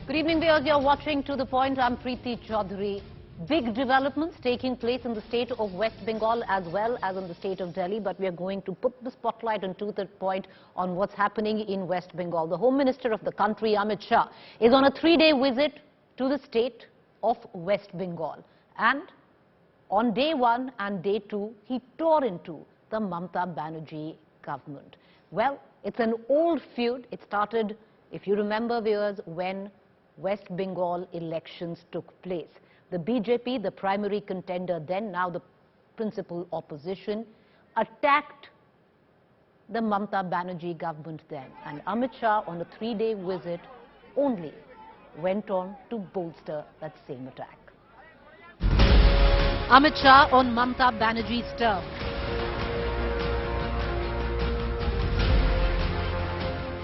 Good evening, viewers. You're watching To The Point. I'm Preeti Choudhary. Big developments taking place in the state of West Bengal as well as in the state of Delhi, but we are going to put the spotlight on To The Point on what's happening in West Bengal. The Home Minister of the country, Amit Shah, is on a 3-day visit to the state of West Bengal. And on day 1 and day 2, he tore into the Mamata Banerjee government. Well, it's an old feud. It started, if you remember, viewers, when West Bengal elections took place. The BJP, the primary contender then, now the principal opposition, attacked the Mamata Banerjee government then. And Amit Shah, on a 3-day visit only, went on to bolster that same attack. Amit Shah on Mamata Banerjee's term.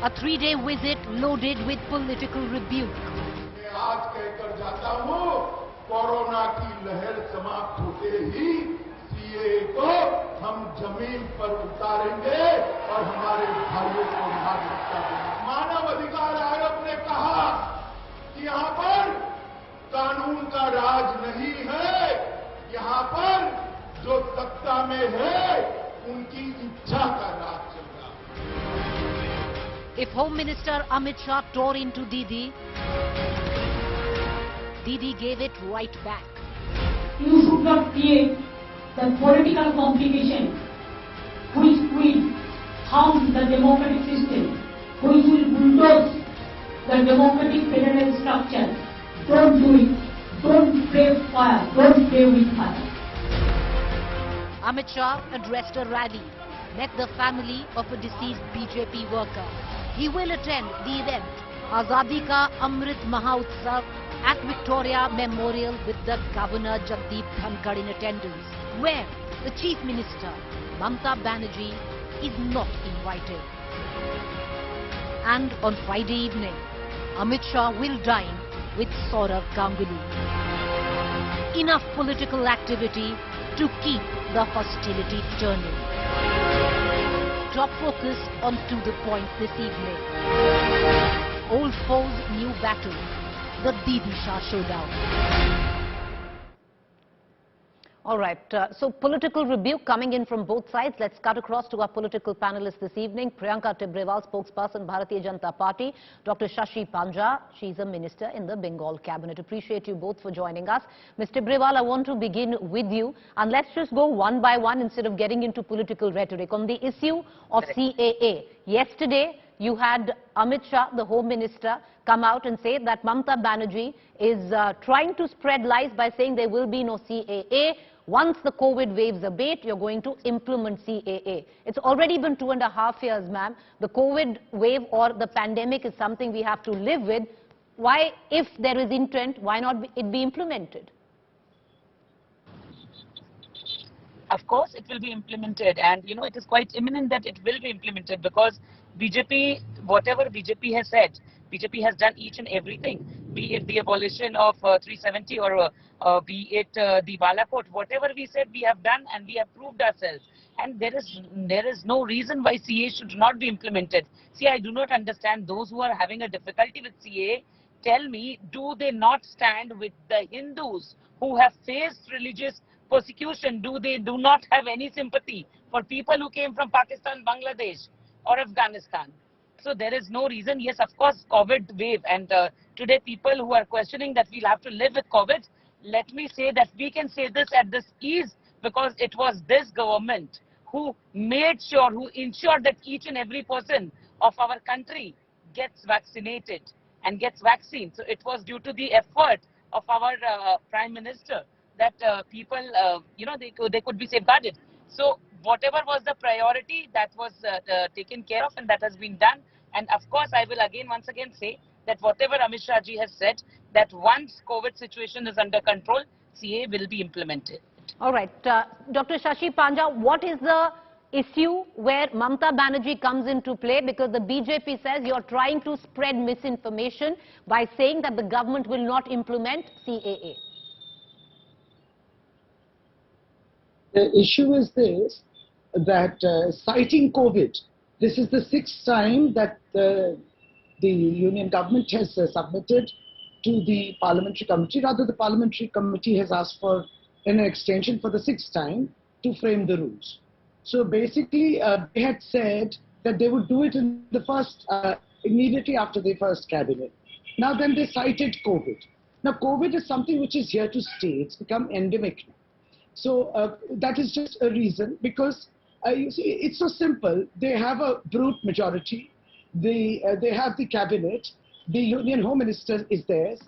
A 3-day visit loaded with political rebuke. आज कहकर जाता हूं, corona की लहर समाप्त होते ही CAA को हम जमीन पर उतारेंगे और हमारे भाइयों को नागरिकता देंगे। मानव अधिकार आयोग ने कहा कि यहाँ पर कानून का राज नहीं है, यहाँ पर जो सत्ता में है उनकी इच्छा का राज चल रहा है। If Home Minister Amit Shah tore into Didi, Didi gave it right back. You should not create the political complication which will harm the democratic system, which will bulldoze the democratic federal structure. Don't do it. Don't play fire. Don't play with fire. Amit Shah addressed a rally, met the family of a deceased BJP worker. He will attend the event, Azadi Ka Amrit Mahotsav, at Victoria Memorial with the Governor Jagdeep Dhankar in attendance, where the Chief Minister, Mamata Banerjee, is not invited. And on Friday evening, Amit Shah will dine with Saurav Ganguly. Enough political activity to keep the hostility turning. Top focus on To The Point this evening. Old foes, new battle. The Didi Shah Showdown. All right, so political rebuke coming in from both sides. Let's cut across to our political panelists this evening. Priyanka Tibrewal, spokesperson, Bharatiya Janata Party. Dr. Shashi Panja, she's a minister in the Bengal cabinet. Appreciate you both for joining us. Mr. Tibrewal, I want to begin with you. And let's just go one by one instead of getting into political rhetoric. On the issue of CAA, yesterday you had Amit Shah, the Home Minister, come out and say that Mamata Banerjee is trying to spread lies by saying there will be no CAA. Once the COVID waves abate, you're going to implement CAA. It's already been 2.5 years, ma'am. The COVID wave or the pandemic is something we have to live with. Why, if there is intent, why not it be implemented? Of course, it will be implemented, and it is quite imminent that it will be implemented because BJP, whatever BJP has said, BJP has done each and everything, be it the abolition of 370 or be it the Balaport, whatever we said we have done and we have proved ourselves. And there is no reason why CAA should not be implemented. See, I do not understand those who are having a difficulty with CAA. Tell me, do they not stand with the Hindus who have faced religious persecution? Do they do not have any sympathy for people who came from Pakistan, Bangladesh or Afghanistan? So there is no reason. Yes, of course, COVID wave, and today people who are questioning that we'll have to live with COVID, let me say that we can say this at this ease because it was this government who made sure, who ensured that each and every person of our country gets vaccinated and gets vaccine. So it was due to the effort of our Prime Minister that people, they could be safeguarded. So whatever was the priority, that was taken care of, and that has been done. And of course, I will once again say that whatever Amit Shah ji has said, that once COVID situation is under control, CAA will be implemented. All right. Dr. Shashi Panja, what is the issue where Mamata Banerjee comes into play? Because the BJP says you're trying to spread misinformation by saying that the government will not implement CAA. The issue is this, that citing COVID, this is the 6th time that the union government has submitted to the parliamentary committee. Rather, the parliamentary committee has asked for an extension for the 6th time to frame the rules. So basically, they had said that they would do it in the first, immediately after the first cabinet. Now then they cited COVID. Now COVID is something which is here to stay. It's become endemic now. So that is just a reason, because you see, it's so simple. They have a brute majority. They have the cabinet. The Union Home Minister is theirs.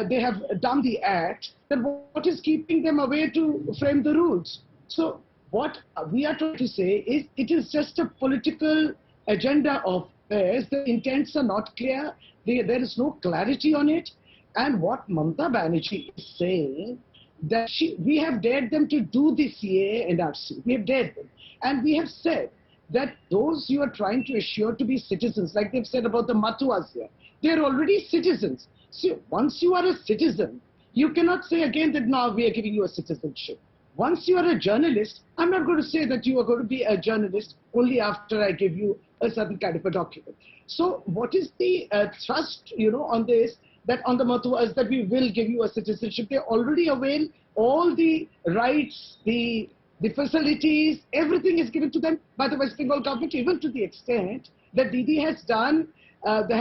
They have done the act. Then what is keeping them away to frame the rules? So what we are trying to say is it is just a political agenda of theirs. The intents are not clear. There is no clarity on it. And what Mamata Banerjee is saying, that we have dared them to do the CAA and RC. We have dared them. And we have said that those you are trying to assure to be citizens, like they've said about the Matuas here, they're already citizens. So once you are a citizen, you cannot say again that now we are giving you a citizenship. Once you are a journalist, I'm not going to say that you are going to be a journalist only after I give you a certain kind of a document. So what is the thrust, on this, that on the Matuas that we will give you a citizenship? They already avail all the rights, the facilities, everything is given to them by the West Bengal government, even to the extent that Didi has done,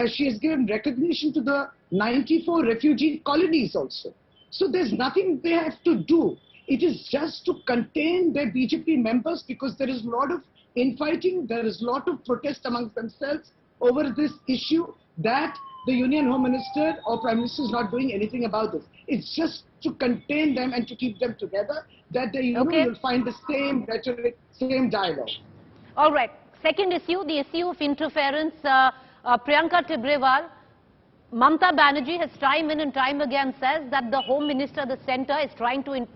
she has given recognition to the 94 refugee colonies also. So there's nothing they have to do. It is just to contain their BJP members, because there is a lot of infighting, there is a lot of protest amongst themselves over this issue, that the Union Home Minister or Prime Minister is not doing anything about this. It's just to contain them and to keep them together, that they, you'll find the same rhetoric, same dialogue. All right. Second issue, the issue of interference. Priyanka Tibrewal, Mamata Banerjee has time in and time again says that the Home Minister, the centre, is trying to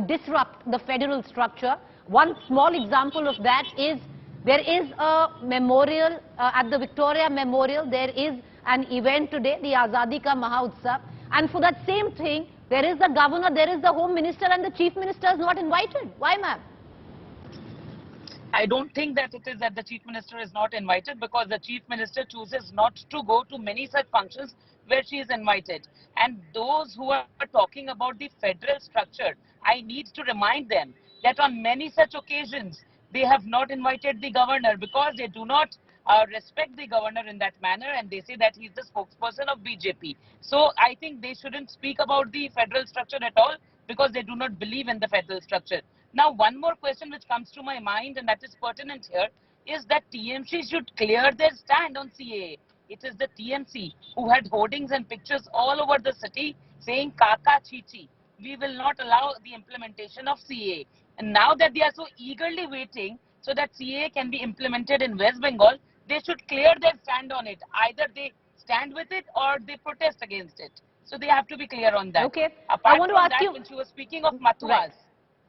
disrupt the federal structure. One small example of that is there is a memorial at the Victoria Memorial. There is an event today, the Azadi Ka Mahotsav, and for that same thing, there is the governor, there is the Home Minister, and the Chief Minister is not invited. Why, ma'am? I don't think that it is that the Chief Minister is not invited, because the Chief Minister chooses not to go to many such functions where she is invited. And those who are talking about the federal structure, I need to remind them that on many such occasions, they have not invited the governor, because they do not respect the governor in that manner, and they say that he is the spokesperson of BJP. So I think they shouldn't speak about the federal structure at all, because they do not believe in the federal structure. Now, one more question which comes to my mind, and that is pertinent here, is that TMC should clear their stand on CAA. It is the TMC who had hoardings and pictures all over the city saying Kaka Chichi. We will not allow the implementation of CAA. And now that they are so eagerly waiting so that CAA can be implemented in West Bengal, they should clear their stand on it. Either they stand with it or they protest against it. So they have to be clear on that. Okay. Apart I want to from ask that, you, when she was speaking of Matuas, right.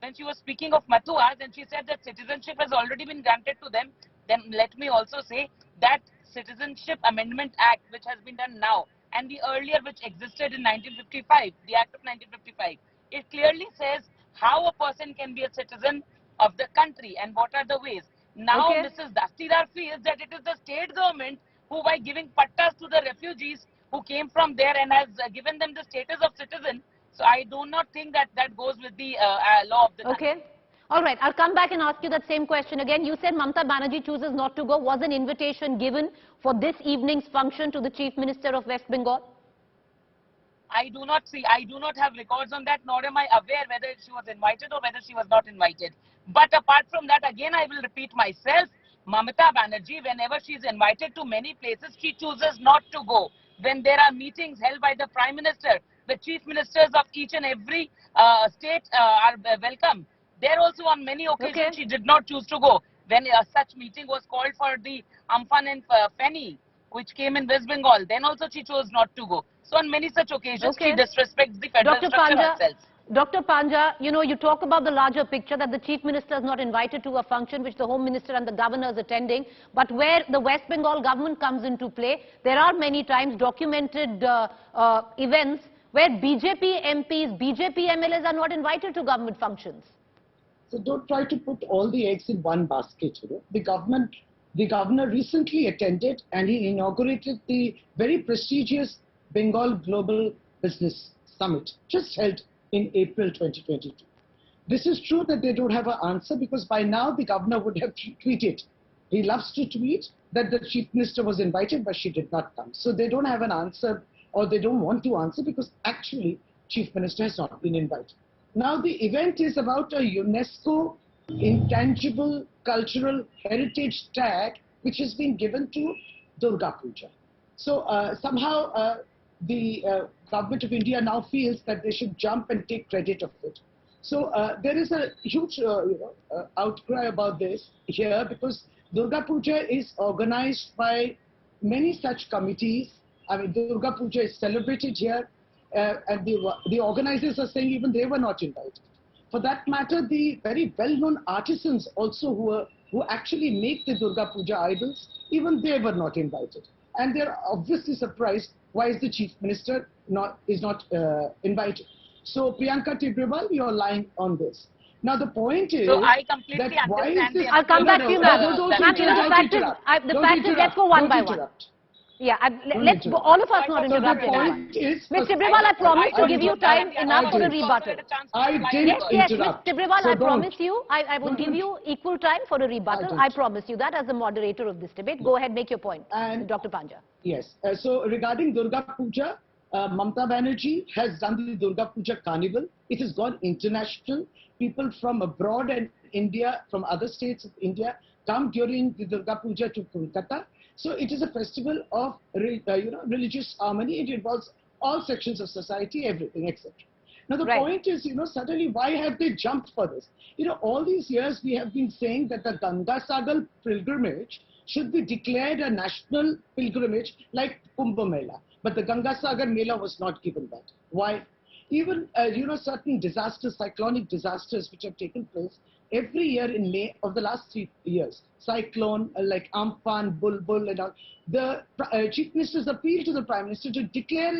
When she was speaking of Matuas and she said that citizenship has already been granted to them, then let me also say that Citizenship Amendment Act, which has been done now, and the earlier which existed in 1955, the Act of 1955, it clearly says how a person can be a citizen of the country and what are the ways. Now Mrs. Dastidar feels that it is the state government who, by giving pattas to the refugees who came from there and has given them the status of citizen. So I do not think that that goes with the law of the country. All right. I'll come back and ask you that same question again. You said Mamata Banerjee chooses not to go. Was an invitation given for this evening's function to the Chief Minister of West Bengal? I do not have records on that, nor am I aware whether she was invited or whether she was not invited. But apart from that, again, I will repeat myself, Mamata Banerjee, whenever she is invited to many places, she chooses not to go. When there are meetings held by the Prime Minister, the Chief Ministers of each and every state are welcome. There also on many occasions she did not choose to go. When such meeting was called for the Amphan and Feni, which came in West Bengal, then also she chose not to go. So on many such occasions, she disrespects the federal structure herself. Dr. Panja, you talk about the larger picture that the Chief Minister is not invited to a function which the Home Minister and the Governor is attending, but where the West Bengal government comes into play, there are many times documented events where BJP MPs, BJP MLAs are not invited to government functions. So don't try to put all the eggs in one basket. The governor recently attended and he inaugurated the very prestigious Bengal Global Business Summit just held in April 2022. This is true that they don't have an answer because by now the governor would have tweeted. He loves to tweet that the chief minister was invited but she did not come. So they don't have an answer or they don't want to answer because actually chief minister has not been invited. Now the event is about a UNESCO intangible cultural heritage tag which has been given to Durga Puja. So somehow the government of India now feels that they should jump and take credit of it. So there is a huge outcry about this here because Durga Puja is organized by many such committees. I mean, Durga Puja is celebrated here and the organizers are saying even they were not invited. For that matter, the very well-known artisans also who actually make the Durga Puja idols, even they were not invited. And they're obviously surprised why is the chief minister not invited. So Priyanka Tibrewal, you're lying on this. Now the point is so I completely that why is this? I'll come back to you, ma'am. Don't Ma'am, you know, the fact is, let's go one by one. Yeah, let's go, all of us not interrupt anyone. Ms. Tibrewal, I promise to give you time enough for a rebuttal. I didn't Yes, Ms. interrupt. Tibrewal, So I promise you, I will give you equal time for a rebuttal. I promise you that as the moderator of this debate. Go ahead, make your point, And Dr. Panja. Yes. So regarding Durga Puja, Mamata Banerjee has done the Durga Puja Carnival. It has gone international. People from abroad and India, from other states of India, come during the Durga Puja to Kolkata. So it is a festival of religious harmony. It involves all sections of society, everything, etc. Now the point is, suddenly why have they jumped for this? All these years we have been saying that the Ganga Sagar pilgrimage should be declared a national pilgrimage like Kumbh Mela. But the Ganga Sagar Mela was not given that. Why? Even, certain disasters, cyclonic disasters which have taken place every year in May of the last 3 years. Cyclone like Amphan, Bulbul and all. The chief ministers appealed to the prime minister to declare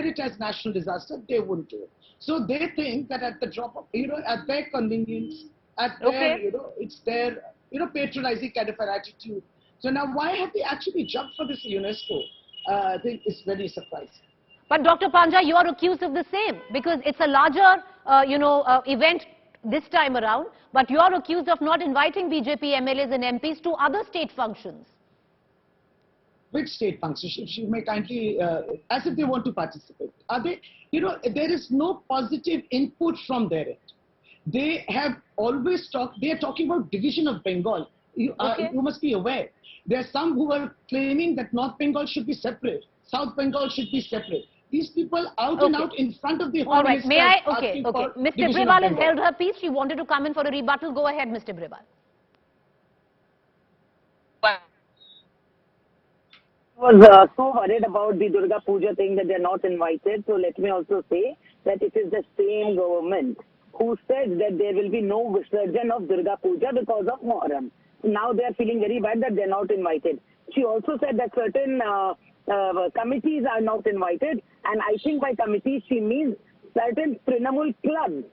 it as national disaster. They wouldn't do it. So they think that at the drop of, at their convenience, at their, it's their, patronizing kind of an attitude. So now why have they actually jumped for this UNESCO? I think it's very surprising. But Dr. Panja, you are accused of the same because it's a larger, event this time around. But you are accused of not inviting BJP MLAs and MPs to other state functions. Which state functions? If you may kindly, as if they want to participate. Are they? There is no positive input from their end. They have always talked. They are talking about division of Bengal. You must be aware. There are some who are claiming that North Bengal should be separate, South Bengal should be separate. These people out and out in front of the Home Minister. May I? Okay. Ms. Tibrewal has held her peace. She wanted to come in for a rebuttal. Go ahead, Ms. Tibrewal. I was so worried about the Durga Puja thing that they're not invited. So let me also say that it is the same government who said that there will be no Visarjan of Durga Puja because of Muharram. Now they are feeling very bad that they're not invited. She also said that certain committees are not invited, and I think by committees she means certain Trinamool clubs.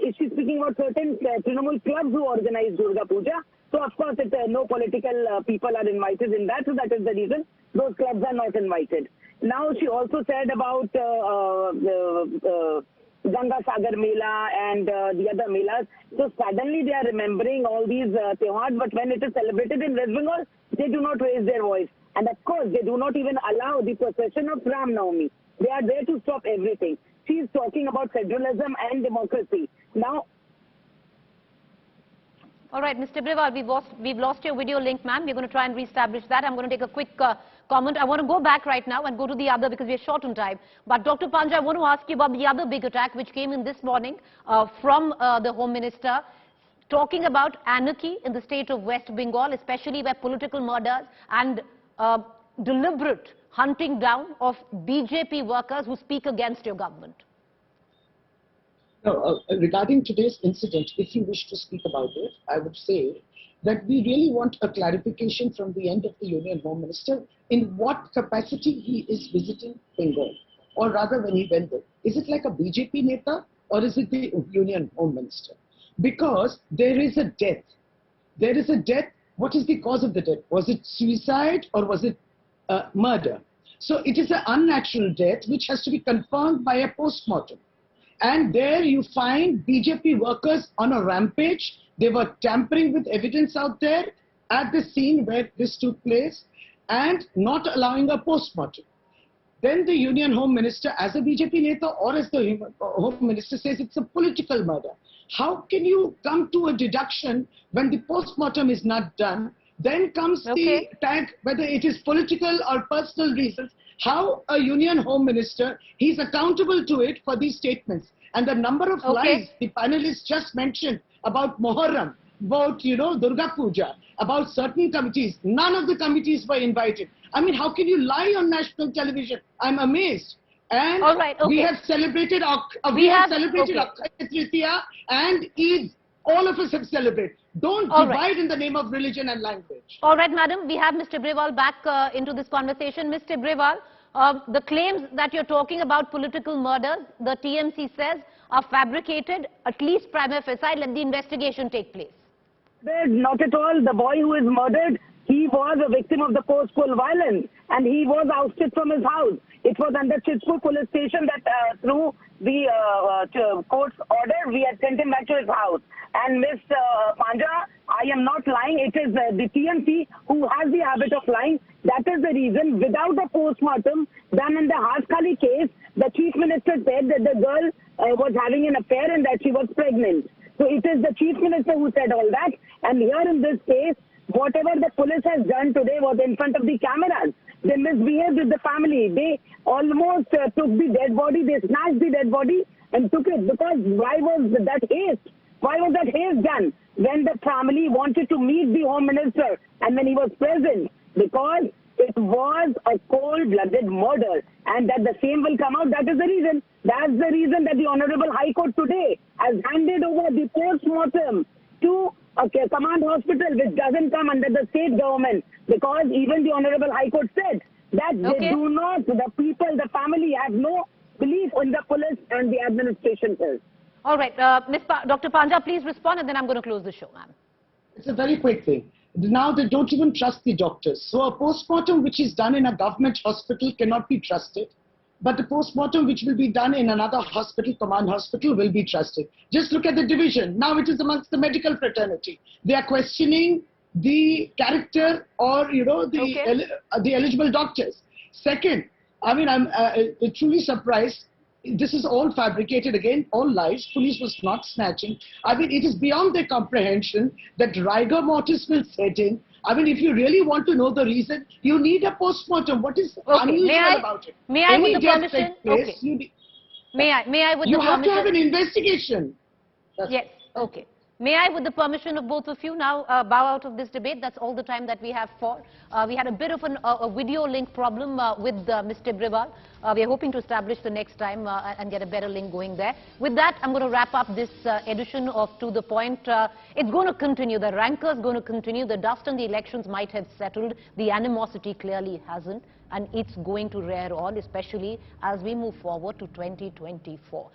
Is she speaking about certain Trinamool clubs who organize Durga Puja? So of course no political people are invited in that, so that is the reason those clubs are not invited. Now she also said about Ganga Sagar Mela and the other melas. So suddenly they are remembering all these tewahars, but when it is celebrated in West Bengal, they do not raise their voice. And of course, they do not even allow the procession of Ram Navami. They are there to stop everything. She is talking about federalism and democracy. Now, all right, Mr. Tibrewal, we've lost your video link, ma'am. We're going to try and reestablish that. I'm going to take a quick comment. I want to go back right now and go to the other because we're short on time. But Dr. Panja, I want to ask you about the other big attack which came in this morning from the Home Minister, talking about anarchy in the state of West Bengal, especially where political murders and deliberate hunting down of BJP workers who speak against your government. No, regarding today's incident, if you wish to speak about it, I would say that we really want a clarification from the end of the Union Home Minister in what capacity he is visiting Bengal, or rather when he went there. Is it like a BJP Neta or is it the Union Home Minister? Because there is a death. There is a death. What is the cause of the death? Was it suicide or was it murder? So it is an unnatural death which has to be confirmed by a post-mortem. And there you find BJP workers on a rampage. They were tampering with evidence out there at the scene where this took place and not allowing a post-mortem. Then the Union Home Minister, as a BJP Neta or as the Home Minister, says it's a political murder. How can you come to a deduction when the post-mortem is not done? Then comes the tag, whether it is political or personal reasons. How a Union Home Minister, he's accountable to it for these statements. And the number of lies the panelists just mentioned about Muharram, about, Durga Puja, about certain committees. None of the committees were invited. I mean, how can you lie on national television? I'm amazed. And we have celebrated Akshaya Tritiya and Eid. All of us have celebrated. Don't divide in the name of religion and language. All right, madam. We have Mr. Brewal back into this conversation. Mr. Brewal, the claims that you're talking about political murders, the TMC says, are fabricated, at least prima facie. Let the investigation take place. Not at all. The boy who is murdered, he was a victim of the post-poll violence and he was ousted from his house. It was under Chitpur police station that through the court's order, we had sent him back to his house. And Ms. Panja, I am not lying. It is the TMC who has the habit of lying. That is the reason, without a post-mortem done in the Haskali case, the Chief Minister said that the girl was having an affair and that she was pregnant. So it is the Chief Minister who said all that. And here in this case, whatever the police has done today was in front of the cameras. They misbehaved with the family. They almost took the dead body. They snatched the dead body and took it. Because why was that haste? Why was that haste done? When the family wanted to meet the Home Minister and when he was present. Because it was a cold-blooded murder. And that the same will come out. That is the reason. That's the reason that the Honorable High Court today has handed over the post-mortem to a command hospital which doesn't come under the state government, because even the Honorable High Court said that they do not, the people, the family have no belief in the police and the administration. All right, Dr. Panja, please respond and then I'm going to close the show, ma'am. It's a very quick thing. Now they don't even trust the doctors. So a post-mortem which is done in a government hospital cannot be trusted. But the post-mortem which will be done in another hospital, command hospital, will be trusted. Just look at the division. Now it is amongst the medical fraternity. They are questioning the character or, the eligible doctors. Second, I mean, I'm truly surprised. This is all fabricated again, all lies. Police was not snatching. I mean, it is beyond their comprehension that rigor mortis will set in. I mean, if you really want to know the reason, you need a post-mortem. What is unusual about it? May I, with the permission? May I, with the permission? You have to have an investigation. Yes, okay. May I, with the permission of both of you, now bow out of this debate? That's all the time that we have for. We had a bit of a video link problem with Mr. Brewal. We are hoping to establish the next time and get a better link going there. With that, I'm going to wrap up this edition of To The Point. It's going to continue. The rancor is going to continue. The dust on the elections might have settled. The animosity clearly hasn't. And it's going to rear on, especially as we move forward to 2024.